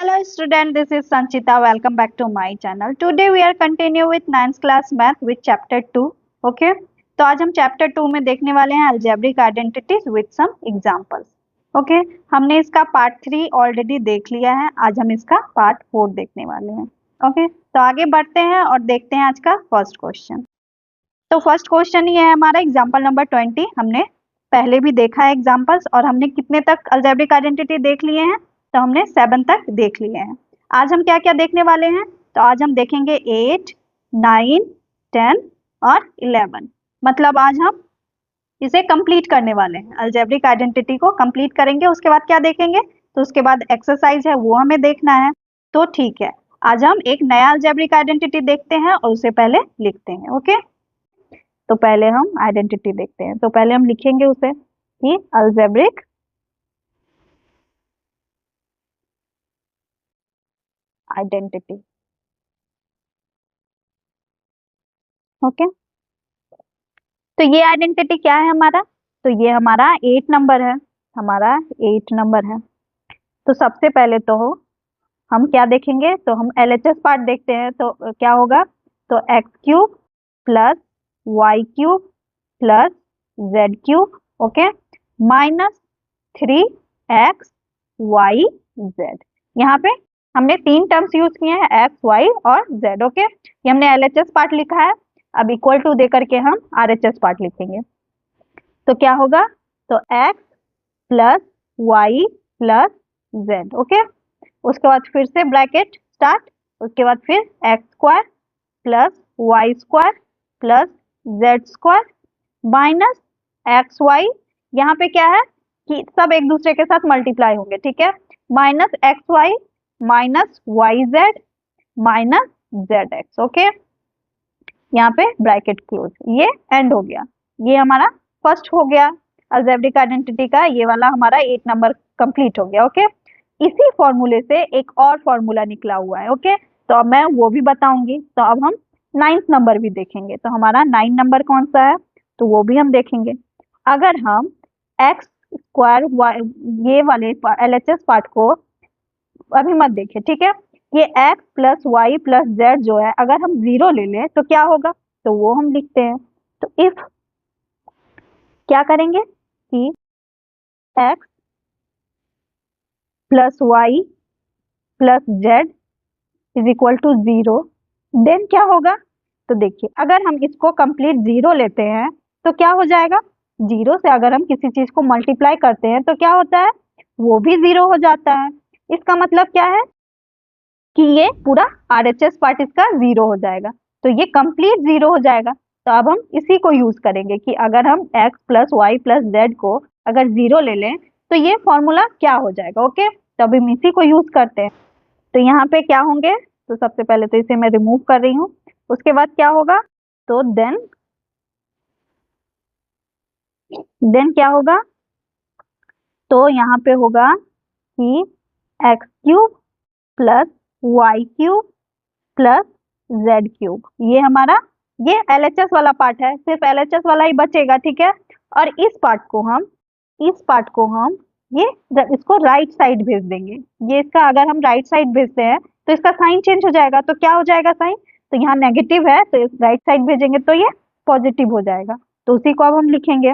Hello student, this is Sanchita. Welcome back to my channel. Today we are continue with 9th class math with chapter 2. Okay? तो आज हम chapter 2 में देखने वाले हैं algebraic identities with some examples. Okay? हमने इसका part 3 already देख लिया है. आज हम इसका part 4 देखने वाले हैं. Okay? तो आगे बढ़ते हैं और देखते हैं आज का first question. तो फर्स्ट क्वेश्चन ये है हमारा एग्जाम्पल नंबर 20. हमने पहले भी देखा है एग्जाम्पल्स और हमने कितने तक अलजेब्रिक आइडेंटिटी देख लिए हैं, तो हमने 7 तक देख लिए हैं. आज हम क्या क्या देखने वाले हैं, तो आज हम देखेंगे 8, 9, 10 और 11. मतलब आज हम इसे कंप्लीट करने वाले हैं, अलजेब्रिक आइडेंटिटी को कंप्लीट करेंगे. उसके बाद क्या देखेंगे, तो उसके बाद एक्सरसाइज है वो हमें देखना है. तो ठीक है, आज हम एक नया अलजेब्रिक आइडेंटिटी देखते हैं और उसे पहले लिखते हैं. ओके, तो पहले हम आइडेंटिटी देखते हैं. तो पहले हम लिखेंगे उसे कि अलजेब्रिक आइडेंटिटी. ओके, तो ये आइडेंटिटी क्या है हमारा, तो ये हमारा 8 नंबर है. हमारा 8 नंबर है. तो सबसे पहले तो हम क्या देखेंगे, तो हम एलएचएस पार्ट देखते हैं. तो क्या होगा, तो x cube plus y cube plus z cube, okay, minus 3x y z. यहाँ पे हमने 3 टर्म्स यूज किए हैं, x, y और z. ओके, ये हमने एलएचएस पार्ट लिखा है. अब इक्वल टू दे करके हम आरएचएस पार्ट लिखेंगे. तो क्या होगा, तो x plus y plus z. Okay, उसके बाद फिर से ब्रैकेट स्टार्ट. उसके बाद फिर x square plus y square plus z square minus x y. यहाँ पे क्या है कि सब एक दूसरे के साथ मल्टीप्लाई होंगे, ठीक है. Minus x y minus y z minus z x. Okay, यहाँ पे ब्रैकेट क्लोज, ये एंड हो गया. ये हमारा फर्स्ट हो गया अलजेब्रिक आइडेंटिटी का. ये वाला हमारा 8 नंबर कंप्लीट हो गया. ओके, इसी फॉर्मूले से एक और फॉर्मूला निकला हुआ है. ओके, तो अब मैं वो भी बताऊंगी. तो अब हम 9th नंबर भी देखेंगे. तो हमारा 9 नंबर कौन सा है, तो वो भी हम देखेंगे. अगर हम एक्स स्क्वायर ये वाले एलएचएस पार्ट को अभी मत देखें, ठीक है. ये x plus y plus z जो है, अगर हम 0 ले लें तो क्या होगा, तो वो हम लिखते हैं. तो इफ क्या करेंगे कि x plus y plus z is equal to 0, then क्या होगा, तो देखिए अगर हम इसको कंप्लीट 0 लेते हैं तो क्या हो जाएगा, 0 से अगर हम किसी चीज को मल्टीप्लाई करते हैं तो क्या होता है, वो भी 0 हो जाता है. इसका मतलब क्या है कि ये पूरा आरएचएस पार्ट इसका 0 हो जाएगा. तो ये कंप्लीट 0 हो जाएगा. तो अब हम इसी को यूज करेंगे कि अगर हम x plus y plus z को अगर 0 ले लें तो ये फॉर्मूला क्या हो जाएगा. ओके, तो अभी हम इसी को यूज करते हैं. तो यहाँ पे क्या होंगे, तो सबसे पहले तो इसे मैं रिमूव कर रही हूँ. उसके बाद क्या होगा, तो देन क्या होगा, तो यहाँ पे होगा कि x cube plus y cube plus z cube. ये हमारा ये एलएचएस वाला पार्ट है, सिर्फ एलएचएस वाला ही बचेगा, ठीक है. और इस पार्ट को हम ये इसको राइट साइड भेज देंगे. ये इसका अगर हम राइट साइड भेजते हैं तो इसका साइन चेंज हो जाएगा. तो क्या हो जाएगा साइन, तो यहाँ नेगेटिव है तो राइट साइड भेजेंगे तो ये पॉजिटिव हो जाएगा. तो उसी को अब हम लिखेंगे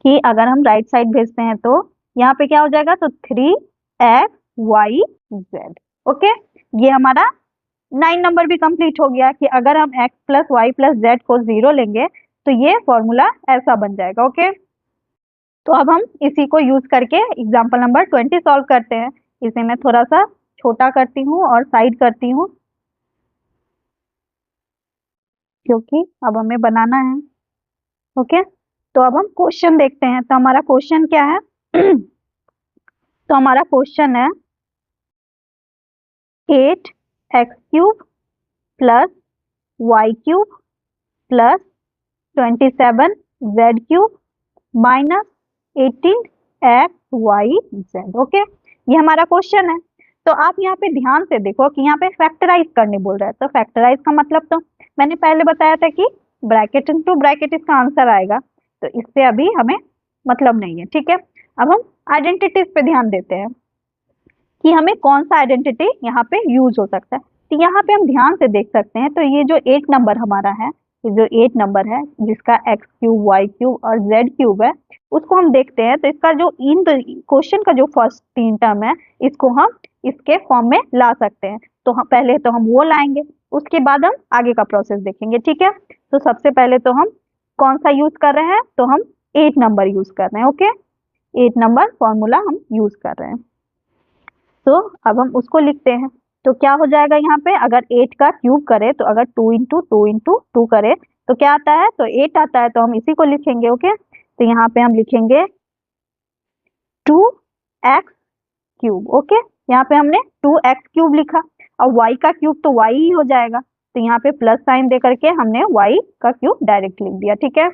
कि अगर हम राइट साइड भेजते हैं तो यहाँ पे क्या हो जाएगा, तो 3xyz. ओके, ये हमारा 9 नंबर भी कंप्लीट हो गया कि अगर हम x plus y plus z को 0 लेंगे तो ये फॉर्मूला ऐसा बन जाएगा. ओके, तो अब हम इसी को यूज करके एग्जाम्पल नंबर 20 सॉल्व करते हैं. इसे मैं थोड़ा सा छोटा करती हूँ और साइड करती हूँ क्योंकि अब हमें बनाना है. ओके, तो अब हम क्वेश्चन देखते हैं. तो हमारा क्वेश्चन क्या है तो हमारा क्वेश्चन है 8x cube plus y cube plus 27z cube minus 18xyz. Okay, ये हमारा क्वेश्चन है. तो आप यहाँ पे ध्यान से देखो कि यहाँ पे फैक्टराइज करने बोल रहा है. तो फैक्टराइज का मतलब तो मैंने पहले बताया था कि ब्रैकेट इनटू ब्रैकेट इसका आंसर आएगा. तो इससे अभी हमें मतलब नहीं है, ठीक है. अब हम आइडेंटिटीज पे ध्यान देते हैं कि हमें कौन सा आइडेंटिटी यहाँ पे यूज हो सकता है। तो यहाँ पे हम ध्यान से देख सकते हैं, तो ये जो 8 नंबर हमारा है, ये जो 8 नंबर है जिसका x क्यूब, y क्यूब और z क्यूब है, उसको हम देखते हैं। तो इसका जो इन क्वेश्चन का जो फर्स्ट 3 टर्म है, इसको हम इसके फॉर्म में ला सकते हैं। तो हम पहले तो हम वो लाएंगे, उसके बाद हम आगे का प्रोसेस देखेंगे, ठीक है। तो सबसे पहले तो हम कौन सा यूज कर रहे हैं, तो हम 8 नंबर यूज कर रहे हैं। ओके, 8 नंबर फॉर्मूला हम यूज कर रहे हैं। तो अब हम उसको लिखते हैं। तो क्या हो जाएगा यहाँ पे, अगर 8 का क्यूब करे, तो अगर 2 इंटू 2 इंटू 2 करे तो क्या आता है, तो 8 आता है। तो हम इसी को लिखेंगे। ओके, तो यहाँ पे हम लिखेंगे 2x क्यूब। ओके, यहाँ पे हमने 2x क्यूब लिखा, और y का क्यूब तो y ही हो जाएगा। तो यहाँ पे प्लस साइन दे करके हमने y का क्यूब डायरेक्ट लिख दिया, ठीक है।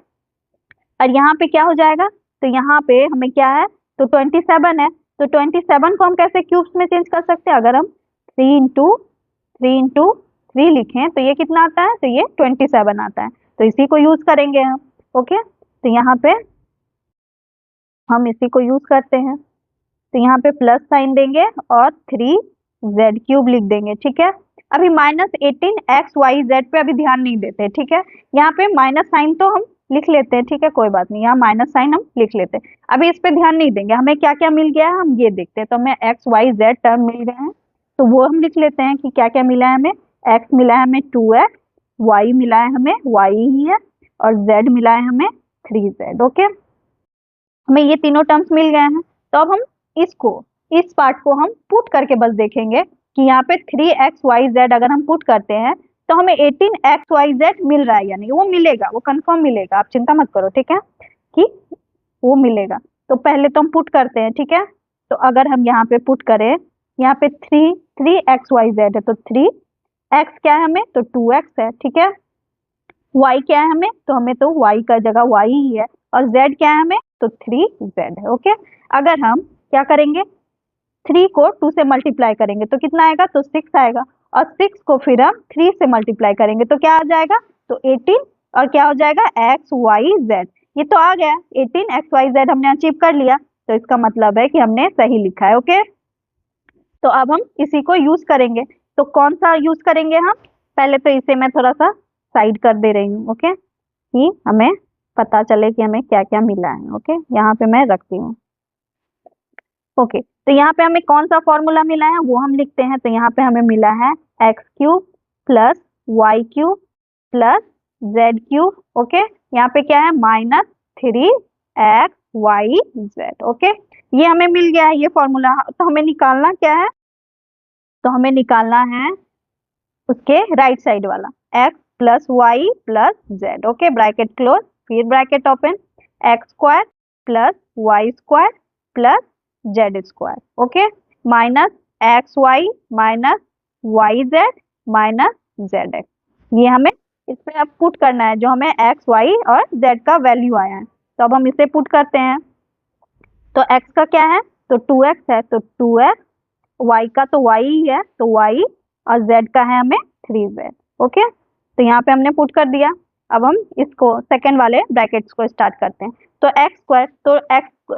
और यहाँ पे क्या हो जाएगा, तो यहाँ पे हमें क्या है, तो 27 है। तो 27 को हम कैसे क्यूब्स में चेंज कर सकते हैं, अगर हम 3 इंटू 3 लिखें तो ये कितना आता है, तो ये 27 आता है। तो इसी को यूज करेंगे हम। ओके, तो यहाँ पे हम इसी को यूज करते हैं। तो यहाँ पे प्लस साइन देंगे और 3z क्यूब लिख देंगे, ठीक है। अभी -18x y z पे अभी ध्यान नहीं देते, ठीक है। यहाँ पे माइनस साइन तो हम लिख लेते हैं, ठीक है, कोई बात नहीं, यहाँ माइनस साइन हम लिख लेते हैं। अभी इस पे ध्यान नहीं देंगे, हमें क्या क्या मिल गया है हम ये देखते हैं। तो हमें x y z टर्म मिल गए हैं, तो वो हम लिख लेते हैं कि क्या क्या मिला है हमें। x मिला है हमें 2x, y मिला है हमें y ही है, और z मिला है हमें 3z। ओके, हमें ये तीनों टर्म्स मिल गए हैं। तो अब हम इस पार्ट को हम पुट करके बस देखेंगे कि यहाँ पे 3xyz अगर हम पुट करते हैं तो हमें 18xyz मिल रहा है या नहीं। वो मिलेगा, वो कंफर्म मिलेगा, आप चिंता मत करो, ठीक है, कि वो मिलेगा। तो पहले तो हम पुट करते हैं, ठीक है। तो अगर हम यहाँ पे पुट करें, यहाँ पे 3xyz है, तो 3x क्या है हमें, तो 2x है, ठीक है। y क्या है हमें, तो हमें तो y का जगह y ही है, और z क्या है हमें, तो 3z है। ओके, अगर हम क्या करेंगे, 3 को 2 से मल्टीप्लाई करेंगे तो कितना आएगा, तो 6 आएगा, और 6 को फिर हम 3 से मल्टीप्लाई करेंगे तो क्या आ जाएगा, तो 18, और क्या हो जाएगा, एक्स वाई जेड। ये तो आ गया 18xyz, हमने अचीव कर लिया। तो इसका मतलब है कि हमने सही लिखा है। ओके, तो अब हम इसी को यूज करेंगे। तो कौन सा यूज करेंगे हम, पहले तो इसे मैं थोड़ा सा साइड कर दे रही हूँ, ओके, कि हमें पता चले कि हमें क्या क्या मिला है। ओके, यहाँ पे मैं रखती हूँ। ओके, तो यहाँ पे हमें कौन सा फॉर्मूला मिला है वो हम लिखते हैं। तो यहाँ पे हमें मिला है x cube plus y cube plus z cube. Okay, यहाँ पे क्या है, -3x y z। ओके, ये हमें मिल गया है ये फॉर्मूला। तो हमें निकालना क्या है, तो हमें निकालना है उसके राइट साइड वाला, x plus y plus z. Okay, bracket close, फिर bracket open, x square plus y square plus z square. Okay, minus x y minus y z minus z x. ये हमें इस पे अब पुट करना है, जो हमें एक्स वाई और जेड का वैल्यू आया है। तो अब हम इसे पुट करते हैं। तो एक्स का क्या है, तो 2x है, तो 2x, y का तो y ही है, तो y, और z का है हमें 3z। ओके, तो यहाँ पे हमने पुट कर दिया। अब हम इसको सेकंड वाले ब्रैकेट्स को स्टार्ट करते हैं। तो एक्स स्क्वायर, तो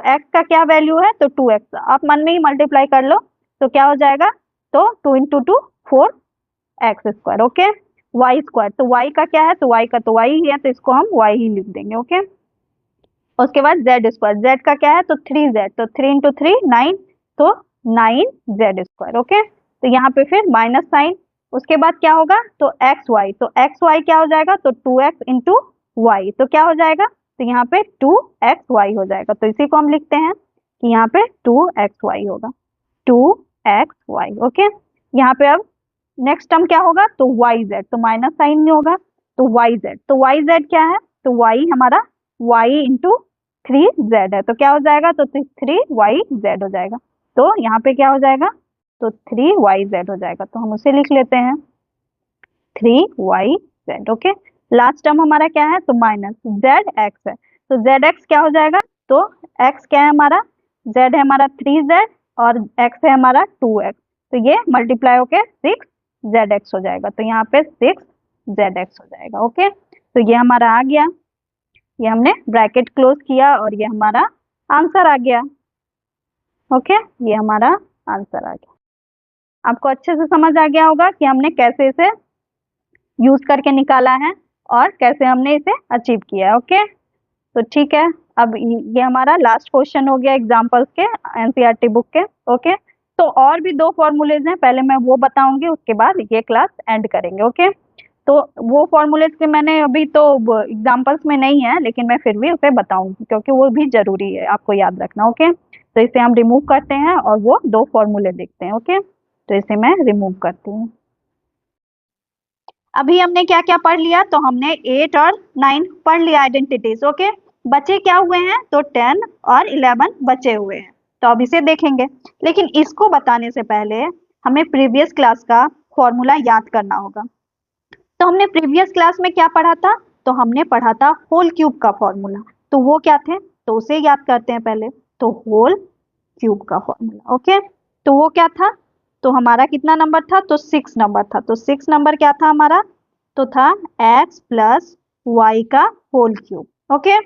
x का क्या वैल्यू है, तो 2x, आप मन में ही मल्टीप्लाई कर लो, तो क्या हो जाएगा, तो 2 into 2 4x square. Okay, y square, तो y का क्या है, तो y का तो y ही है, तो इसको हम y ही लिख देंगे। ओके, उसके बाद जेड स्क्वायर, जेड का क्या है, तो 3z, तो 3 इंटू 3 9, तो 9z स्क्वायर। ओके, तो यहाँ पे फिर माइनस साइन, उसके बाद क्या होगा, तो एक्स वाई, तो एक्स वाई क्या हो जाएगा, तो 2x इंटू वाई, तो क्या हो जाएगा, तो यहाँ पे 2xy हो जाएगा। तो इसी को हम लिखते हैं कि यहाँ पे 2xy होगा, 2xy। ओके, यहाँ पे अब नेक्स्ट टर्म क्या होगा, तो yz, तो माइनस साइन नहीं होगा, तो yz, तो yz क्या है, तो y हमारा y इंटू 3z है, तो क्या हो जाएगा, तो 3yz हो जाएगा। तो यहाँ पे क्या हो जाएगा, तो 3yz हो जाएगा, तो हम उसे लिख लेते हैं 3yz। ओके, लास्ट टर्म हमारा क्या है, तो माइनस zx है, तो zx क्या हो जाएगा, तो x क्या है हमारा, z है हमारा 3z, और x है हमारा 2x, तो ये मल्टीप्लाई होके 6zx हो जाएगा। तो यहाँ पे 6zx हो जाएगा। ओके, तो ये हमारा आ गया, ये हमने ब्रैकेट क्लोज किया, और ये हमारा आंसर आ गया। ओके, ये हमारा आंसर आ गया। आपको अच्छे से समझ आ गया होगा कि हमने कैसे इसे यूज करके निकाला है और कैसे हमने इसे अचीव किया है। ओके, तो ठीक है, अब ये हमारा लास्ट क्वेश्चन हो गया एग्जाम्पल्स के एनसीईआरटी बुक के। ओके, तो और भी 2 फॉर्मूलेज हैं, पहले मैं वो बताऊंगी, उसके बाद ये क्लास एंड करेंगे। ओके, तो वो फॉर्मूलेज के मैंने अभी तो एग्जाम्पल्स में नहीं है, लेकिन मैं फिर भी उसे बताऊंगी क्योंकि वो भी जरूरी है आपको याद रखना। ओके, तो इसे हम रिमूव करते हैं और वो 2 फॉर्मूले देखते हैं। ओके, तो इसे मैं रिमूव करती हूँ। अभी हमने क्या क्या पढ़ लिया, तो हमने 8 और 9 पढ़ लिया आइडेंटिटीज। ओके, बचे क्या हुए हैं, तो 10 और 11 बचे हुए हैं, तो अब इसे देखेंगे। लेकिन इसको बताने से पहले हमें प्रीवियस क्लास का फॉर्मूला याद करना होगा। तो हमने प्रीवियस क्लास में क्या पढ़ा था, तो हमने पढ़ा था होल क्यूब का फॉर्मूला। तो वो क्या थे, तो उसे याद करते हैं पहले। तो होल क्यूब का फॉर्मूला, ओके, तो वो क्या था, तो हमारा कितना नंबर था, तो 6 नंबर था। तो 6 नंबर क्या था हमारा, तो था x प्लस वाई का होल क्यूब। ओके,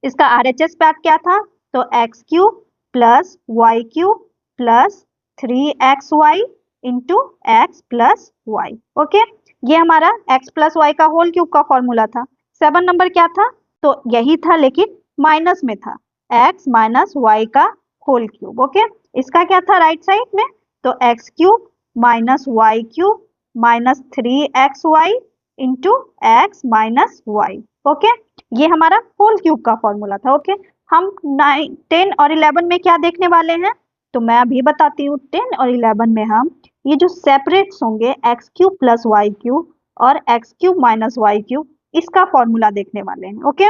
इसका आरएचएस पार्ट क्या था, तो x cube plus y cube plus 3xy into x plus y. Okay, ये हमारा x प्लस वाई का होल क्यूब का फॉर्मूला था। 7 नंबर क्या था, तो यही था लेकिन माइनस में था, x माइनस वाई का होल क्यूब। ओके, इसका क्या था राइट साइड में, तो x cube minus y cube minus 3xy into x minus y. Okay, ये हमारा होल क्यूब का फॉर्मूला था। ओके, हम 9, 10 और 11 में क्या देखने वाले हैं, तो मैं अभी बताती हूँ। 10 और 11 में हम ये जो सेपरेट्स होंगे x cube plus y cube और x cube minus y cube, इसका फॉर्मूला देखने वाले हैं। ओके,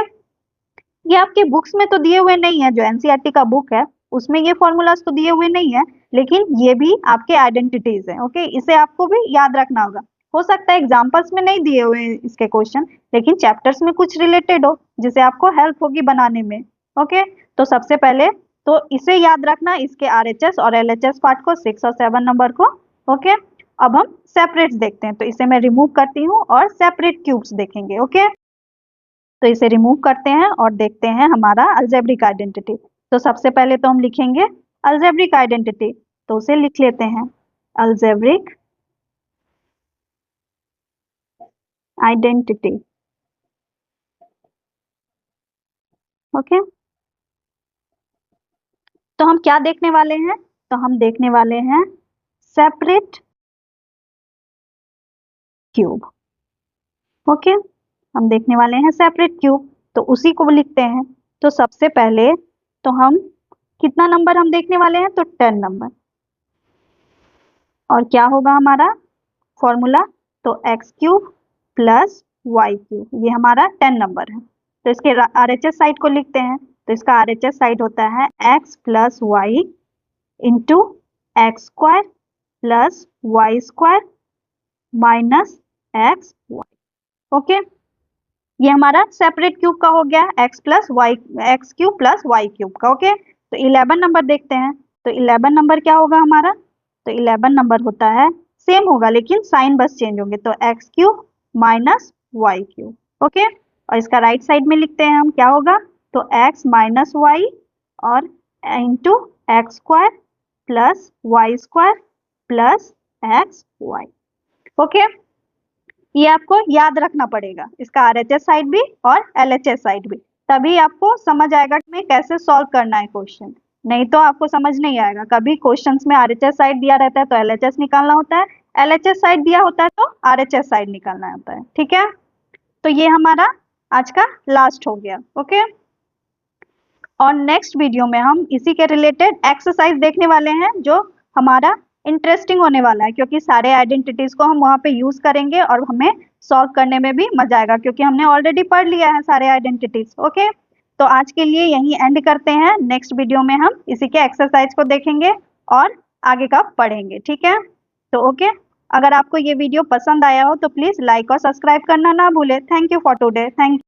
ये आपके बुक्स में तो दिए हुए नहीं है, जो एनसीईआरटी का बुक है उसमें ये फॉर्मूलाज तो दिए हुए नहीं है, लेकिन ये भी आपके आइडेंटिटीज है। ओके, इसे आपको भी याद रखना होगा। हो सकता है एग्जाम्पल्स में नहीं दिए हुए इसके क्वेश्चन, लेकिन चैप्टर्स में कुछ रिलेटेड हो जिसे आपको हेल्प होगी बनाने में। ओके, तो सबसे पहले तो इसे याद रखना, इसके आरएचएस और एलएचएस पार्ट को, 6 और 7 नंबर को। ओके, अब हम सेपरेट्स देखते हैं, तो इसे मैं रिमूव करती हूँ और सेपरेट क्यूब्स देखेंगे। ओके, तो इसे रिमूव करते हैं और देखते हैं हमारा अलजेब्रिक आइडेंटिटी। तो सबसे पहले तो हम लिखेंगे अलजेब्रिक आइडेंटिटी, तो उसे लिख लेते हैं अलजेब्रिक आइडेंटिटी। ओके, तो हम क्या देखने वाले हैं, तो हम देखने वाले हैं सेपरेट क्यूब। ओके, हम देखने वाले हैं सेपरेट क्यूब, तो उसी को लिखते हैं। तो सबसे पहले तो हम कितना नंबर हम देखने वाले हैं, तो 10 नंबर। और क्या होगा हमारा फॉर्मूला, तो x cube plus y cube, ये हमारा 10 नंबर है। तो इसके आरएचएस साइड को लिखते हैं, तो इसका आरएचएस साइड होता है x plus y into x square plus y square minus x y. Okay, ये हमारा सेपरेट क्यूब का हो गया, x plus y, x cube plus y cube का। ओके, तो 11 नंबर देखते हैं, तो 11 नंबर क्या होगा हमारा, तो 11 नंबर होता है, सेम होगा लेकिन साइन बस चेंज होंगे, तो x cube minus y cube. Okay, और इसका राइट साइड में लिखते हैं हम, क्या होगा, तो एक्स माइनस वाई और into x square plus y square plus x y. Okay, ये आपको याद रखना पड़ेगा, इसका आरएचएस साइड भी और एलएचएस साइड भी, तभी आपको समझ आएगा कि मैं कैसे सॉल्व करना है क्वेश्चन, नहीं तो आपको समझ नहीं आएगा। कभी क्वेश्चंस में आरएचएस साइड दिया रहता है तो एलएचएस निकालना होता है, एलएचएस साइड दिया होता है तो आरएचएस साइड निकालना होता है। ठीक है, तो ये हमारा आज का लास्ट हो गया। ओके, और नेक्स्ट वीडियो में हम इसी के रिलेटेड एक्सरसाइज देखने वाले हैं, जो हमारा इंटरेस्टिंग होने वाला है, क्योंकि सारे आइडेंटिटीज को हम वहाँ पे यूज करेंगे और हमें सॉल्व करने में भी मजा आएगा, क्योंकि हमने ऑलरेडी पढ़ लिया है सारे आइडेंटिटीज। ओके, तो आज के लिए यही एंड करते हैं, नेक्स्ट वीडियो में हम इसी के एक्सरसाइज को देखेंगे और आगे का पढ़ेंगे। ठीक है, तो ओके, अगर आपको ये वीडियो पसंद आया हो तो प्लीज लाइक और सब्सक्राइब करना ना भूले। Thank you for today. Thank